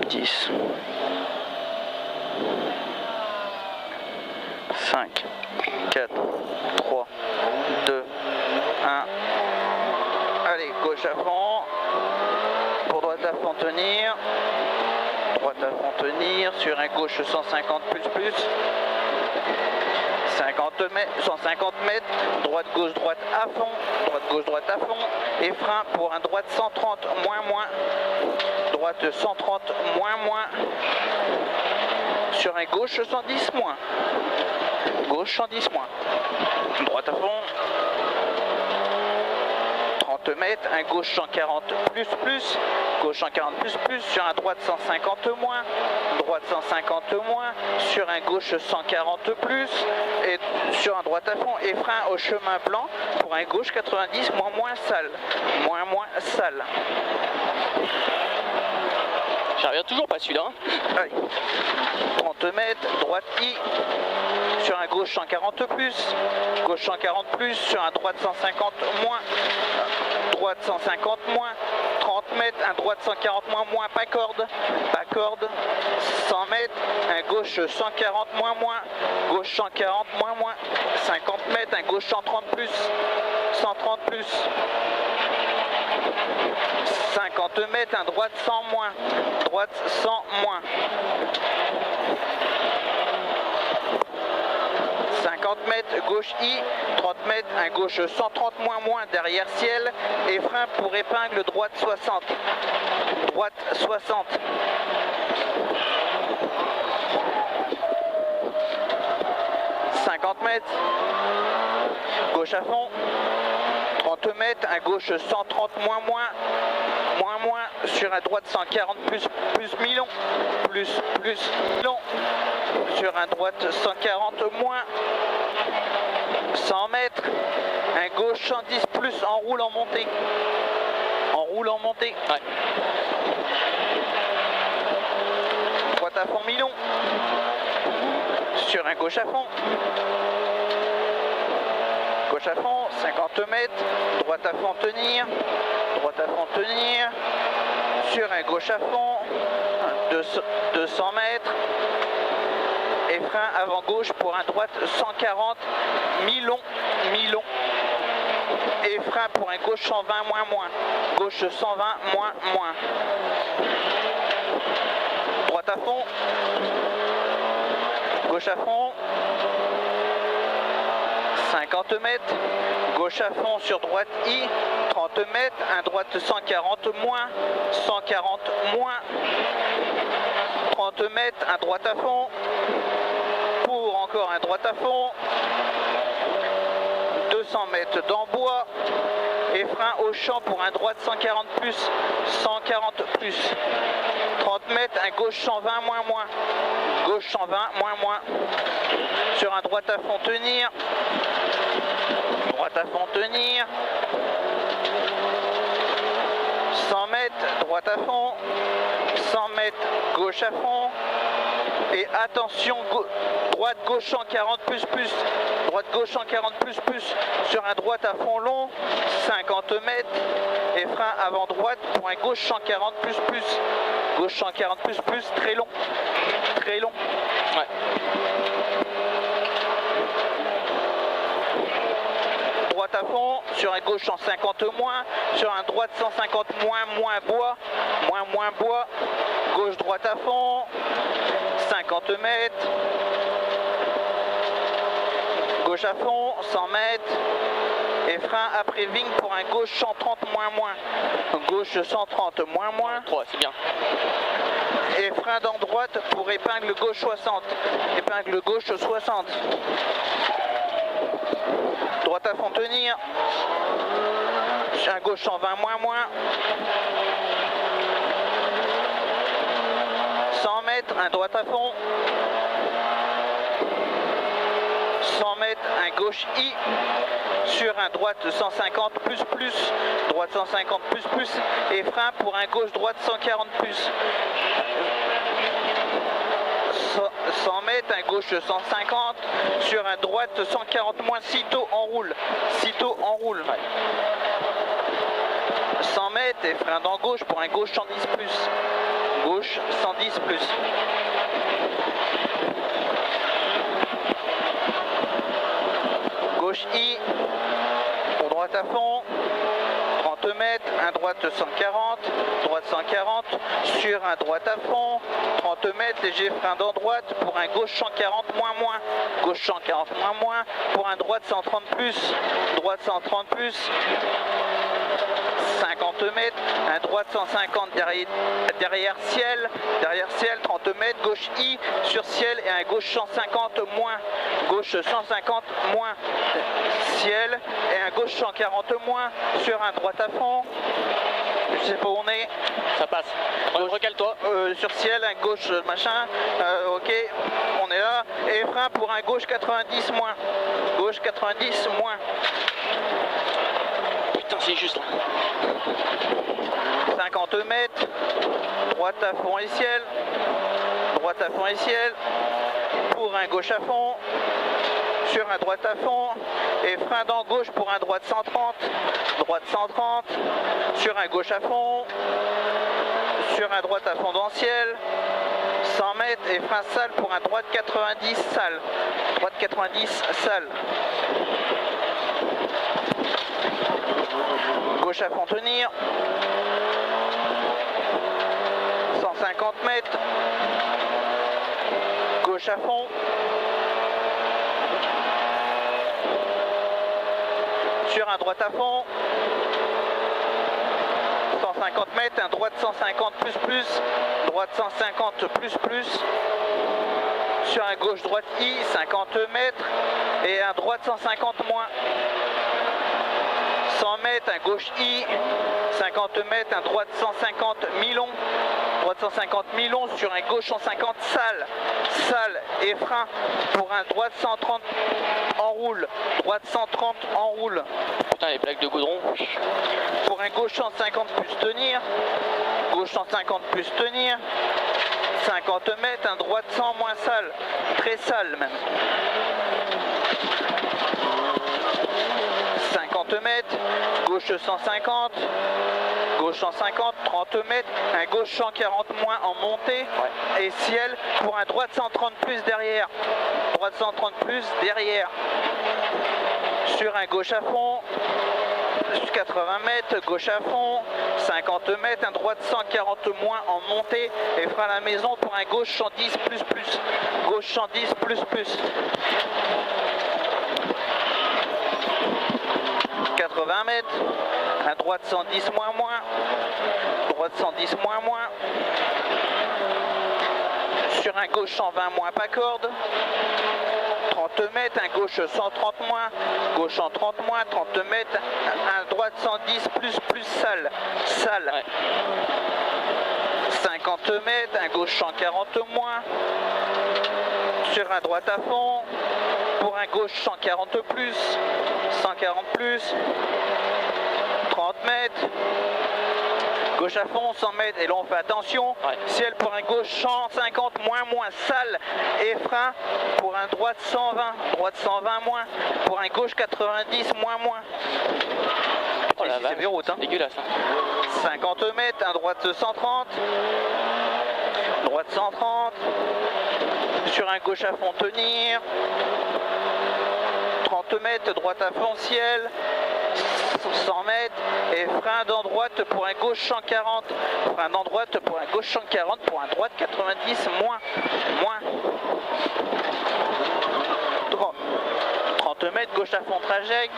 10. 5, 4, 3, 2, 1. Allez, gauche à fond. Pour droite à fond tenir. Droite à fond tenir. Sur un gauche 150 plus. 150 mètres. Droite gauche droite à fond. Droite gauche droite à fond. Et frein pour un droite 130 moins. Droite 130 moins. Sur un gauche 110 moins. Gauche 110 moins. Droite à fond. 30 mètres. Un gauche 140 plus. Gauche 140 plus. Sur un droite 150 moins. Droite 150 moins. Sur un gauche 140 plus. Et sur un droite à fond. Et frein au chemin blanc pour un gauche 90 moins sale. Moins sale. J'en reviens toujours pas celui-là. Allez. 30 mètres, droite I, sur un gauche 140 plus, gauche 140 plus, sur un droite 150 moins, droite 150 moins, 30 mètres, un droite 140 moins, pas corde, 100 mètres, un gauche 140 moins, gauche 140 moins, 50 mètres, un gauche 130 plus, 130 plus. 50 mètres, un droite 100 moins, droite 100 moins. 50 mètres, gauche I, 30 mètres, un gauche 130 moins, derrière ciel, et frein pour épingle droite 60. Droite 60. 50 mètres, gauche à fond. 30 mètres, un gauche 130 moins, sur un droite 140 plus mi-long, plus mi-long, sur un droite 140 moins, 100 mètres, un gauche 110 plus, enroule en montée, Ouais. Droite à fond mi-long, sur un gauche à fond. Gauche à fond, 50 mètres, droite à fond tenir, sur un gauche à fond, 200 mètres, et frein avant gauche pour un droite 140, mi-long, et frein pour un gauche 120 moins, gauche 120 moins. Droite à fond, gauche à fond, 50 mètres, gauche à fond sur droite I, 30 mètres, un droite 140 moins, 30 mètres, un droite à fond, pour encore un droite à fond, 200 mètres d'embois, et frein au champ pour un droite 140 plus, 30 mètres, un gauche 120 moins, gauche 120 moins, sur un droite à fond tenir, 100 mètres, droite à fond, 100 mètres, gauche à fond, et attention, droite gauche 140 plus, droite gauche 140 plus, sur un droite à fond long, 50 mètres, et frein avant droite pour un gauche 140 plus, gauche 140 plus, très long, Ouais. Droite à fond, sur un gauche 150 moins, sur un droite 150 moins bois, gauche droite à fond, 50 mètres, gauche à fond, 100 mètres, et frein après vigne pour un gauche 130 moins, gauche 130 moins, 3, c'est bien. et frein dans droite pour épingle gauche 60, droite à fond tenir, sur un gauche 120 moins, 100 mètres, un droite à fond, 100 mètres, un gauche I, sur un droite 150 plus, droite 150 plus, et frein pour un gauche droite 140 plus. 100 mètres, un gauche 150, sur un droite 140 moins, sitôt enroule. 100 mètres et frein dans gauche pour un gauche 110 plus. Gauche 110 plus. Gauche I, pour droite à fond, 30 mètres, un droite 140, droite 140, sur un droite à fond, 30 mètres, léger frein dans droite, pour un gauche 140 moins, gauche 140 moins, pour un droite 130 plus, droite 130 plus, 50 mètres, un droite 150 derrière ciel, 30 mètres, gauche I sur ciel et un gauche 150 moins, gauche 150 moins, ciel et un gauche 140 moins sur un droite à fond. Je sais pas où on est. Ça passe. Recale-toi. Sur ciel, un gauche machin. Ok, on est là. Et frein pour un gauche 90 moins. Gauche 90 moins. Putain, c'est juste là. 50 mètres. Droite à fond et ciel. Droite à fond et ciel. Pour un gauche à fond. Sur un droite à fond. Et frein dans gauche pour un droite 130. Droite 130. Sur un gauche à fond. Sur un droite à fond dans le ciel. 100 mètres et frein sale pour un droite 90 sale. Droite 90 sale. Gauche à fond tenir. 150 mètres. Gauche à fond. Sur un droite à fond. 150 mètres, un droite 150 plus, droite 150 plus, sur un gauche droite I, 50 mètres, et un droite 150 moins. 100 mètres, un gauche I, 50 mètres, un droite 150 mi-long, droite 150 mi-long, sur un gauche 150 sale et frein pour un droite 130 en roule, droite 130 en roule. Putain, les plaques de goudron. Pour un gauche 150 plus tenir, gauche 150 plus tenir, 50 mètres, un droite 100 moins sale, très sale même. 50 mètres, gauche 150, gauche 150, 30 mètres, un gauche 140 moins en montée et ciel pour un droite 130 plus derrière, droite 130 plus derrière. Sur un gauche à fond, 80 mètres, gauche à fond, 50 mètres, un droite 140 moins en montée et frein à la maison pour un gauche 110 plus, gauche 110 plus. 80 mètres, un droite 110 moins, droite 110 moins, sur un gauche 120 moins pas corde, 30 mètres, un gauche 130 moins, gauche 130 moins, 30 mètres, un droite 110 plus sale. Ouais. 50 mètres, un gauche 140 moins, sur un droite à fond, pour un gauche 140 plus, 140 plus, 30 mètres, gauche à fond, 100 mètres, et là on fait attention, ciel pour un gauche 150 moins sale, et frein pour un droite 120 moins, pour un gauche 90 moins. Oh la vache, c'est route, hein. Dégueulasse. Hein. 50 mètres, un droite 130, droite 130, sur un gauche à fond tenir, 30 mètres, droite à fond ciel, 100 mètres, et frein dans droite pour un gauche 140, frein dans droite pour un gauche 140, pour un droite 90 moins. 30 mètres, gauche à fond trajecte,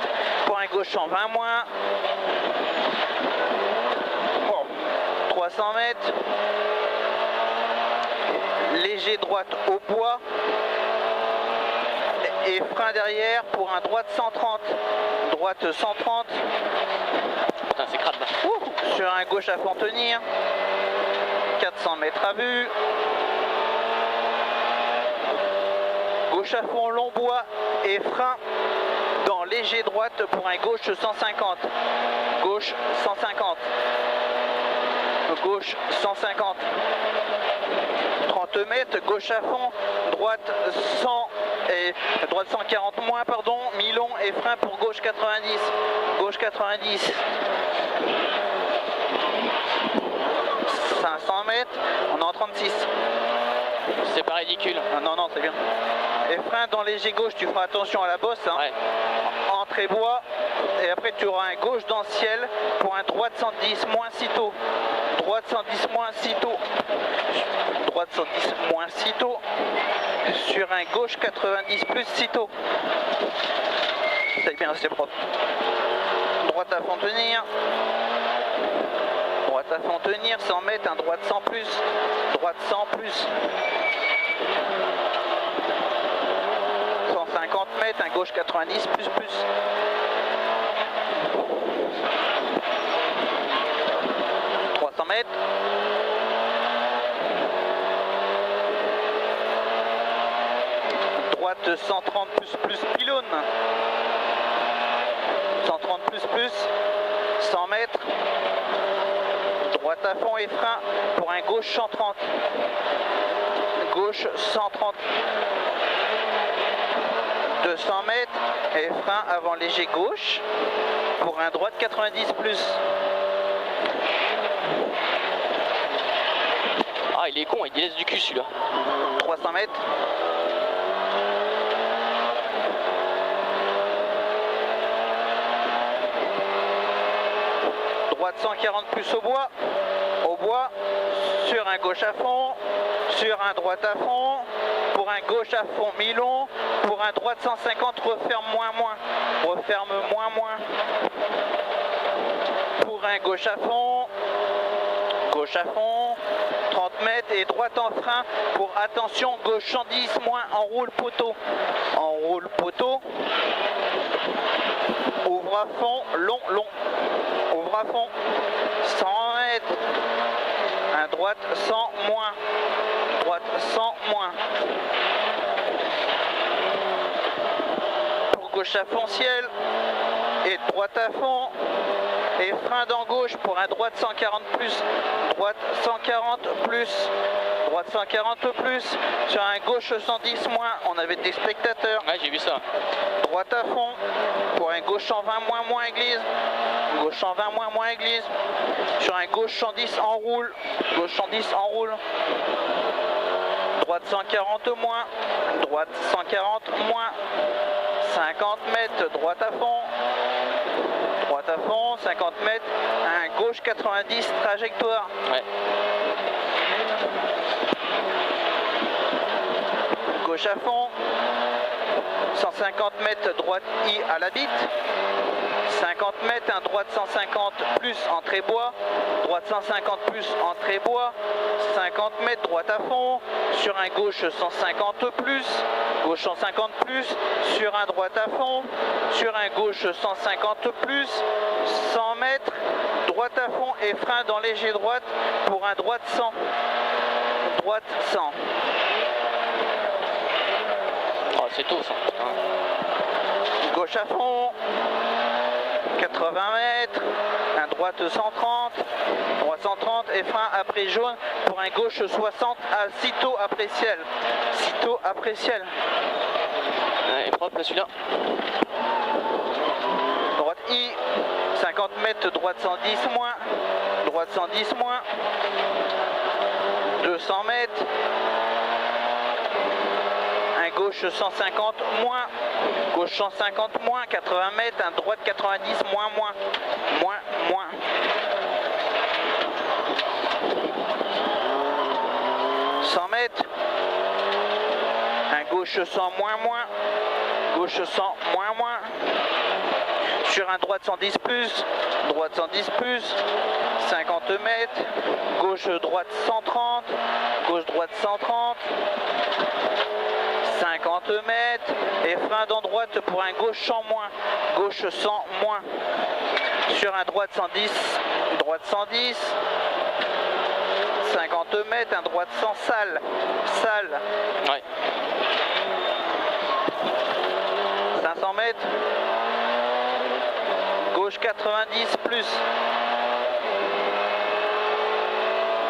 pour un gauche 120 moins. 300 mètres, léger droite au bois et frein derrière pour un droite 130, droite 130. Putain, c'est crade là. Sur un gauche à fond tenir, 400 mètres à vue, gauche à fond long bois et frein dans léger droite pour un gauche 150, gauche 150. Gauche 150, 30 mètres, gauche à fond, droite 100 et droite 140 moins, pardon, mi-long et frein pour gauche 90, gauche 90, 500 mètres, on est en 36. C'est pas ridicule. Ah, non, non, c'est bien. Et frein dans léger gauche, tu feras attention à la bosse. Hein. Ouais. Entrée bois. Et après, tu auras un gauche dans le ciel pour un droite 110 moins sitôt. Droite 110 moins sitôt. Droite 110 moins sitôt. Sur un gauche 90 plus sitôt. C'est bien, c'est propre. Droite à fond tenir. Droite à fond tenir, 100 mètres, un droite 100 plus. Droite 100 plus. 150 mètres, un gauche 90 plus plus. Mètres. Droite 130 plus pylône. 130 plus 100 mètres. Droite à fond et frein pour un gauche 130. Gauche 130. 200 mètres et frein avant léger gauche pour un droite 90 plus. Ah, il est con, il délaisse du cul celui-là. 300 mètres. Droite 140 plus au bois. Au bois. Sur un gauche à fond. Sur un droite à fond. Pour un gauche à fond mi-long. Pour un droite 150 referme moins. Referme moins. Pour un gauche à fond. Gauche à fond. 30 mètres et droite en frein pour attention gauche 110 moins enroule poteau. Enroule poteau. Ouvre à fond, long. Ouvre à fond. 100 mètres. Un droite 100 moins. Droite 100 moins. Pour gauche à fond ciel. Et droite à fond. Et frein dans gauche pour un droite 140 plus. Droite 140 plus. Droite 140 plus. Sur un gauche 110 moins. On avait des spectateurs. Ouais, j'ai vu ça. Droite à fond. Pour un gauche 120 moins église. Gauche 120 moins église. Sur un gauche 110 enroule. Gauche 110 enroule. Droite 140 moins. Droite 140 moins. 50 mètres. Droite à fond. Droite à fond, 50 mètres, un gauche 90, trajectoire. Ouais. Gauche à fond, 150 mètres, droite I à la bite. 50 mètres, un droite 150 plus entrée bois. Droite 150 plus entrée bois. 50 mètres, droite à fond. Sur un gauche 150 plus. Gauche 150 plus. Sur un droite à fond. Sur un gauche 150 plus. 100 mètres, droite à fond et frein dans léger droite pour un droite 100. Droite 100. Oh, c'est tôt ça. Gauche à fond. 80 mètres, un droite 130, droite 130 et frein après jaune pour un gauche 60 à sitôt après ciel. Sitôt après ciel. Ouais, est propre là celui-là. Droite I, 50 mètres, droite 110 moins, droite 110 moins, 200 mètres, un gauche 150 moins, gauche 150 moins, 80 mètres, un droite 90 moins. 100 mètres, un gauche 100 moins, gauche 100 moins, sur un droite 110 plus, droite 110 plus, 50 mètres, gauche droite 130, gauche droite 130, 50 mètres et frein dans droite pour un gauche 100 moins, gauche 100 moins, sur un droite 110, droite 110, 50 mètres, un droite 100 sale. Ouais. 500 mètres, gauche 90 plus,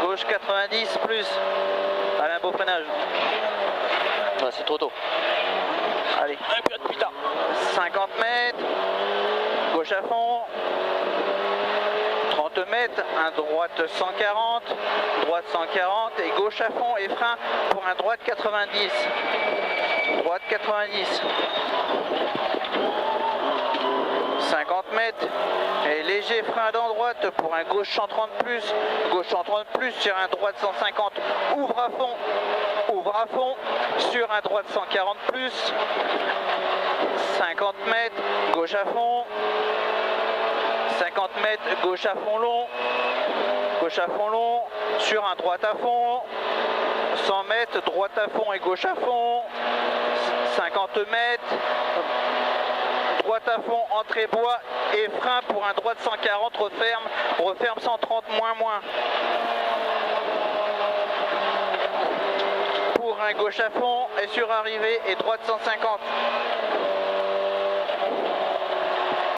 gauche 90 plus, allez un beau freinage. Ouais, c'est trop tôt. Allez, Un peu plus tard. 50 mètres, gauche à fond, 30 mètres, un droite 140, droite 140 et gauche à fond et frein pour un droite 90. Droite 90. 50 mètres et léger frein dans droite pour un gauche 130 plus, gauche 130 plus sur un droite 150, ouvre à fond sur un droite 140 plus, 50 mètres, gauche à fond, 50 mètres, gauche à fond long sur un droite à fond, 100 mètres, droite à fond et gauche à fond, 50 mètres, droite à fond, entrée bois et frein pour un droite 140, referme 130, moins. Pour un gauche à fond et sur arrivée et droite 150.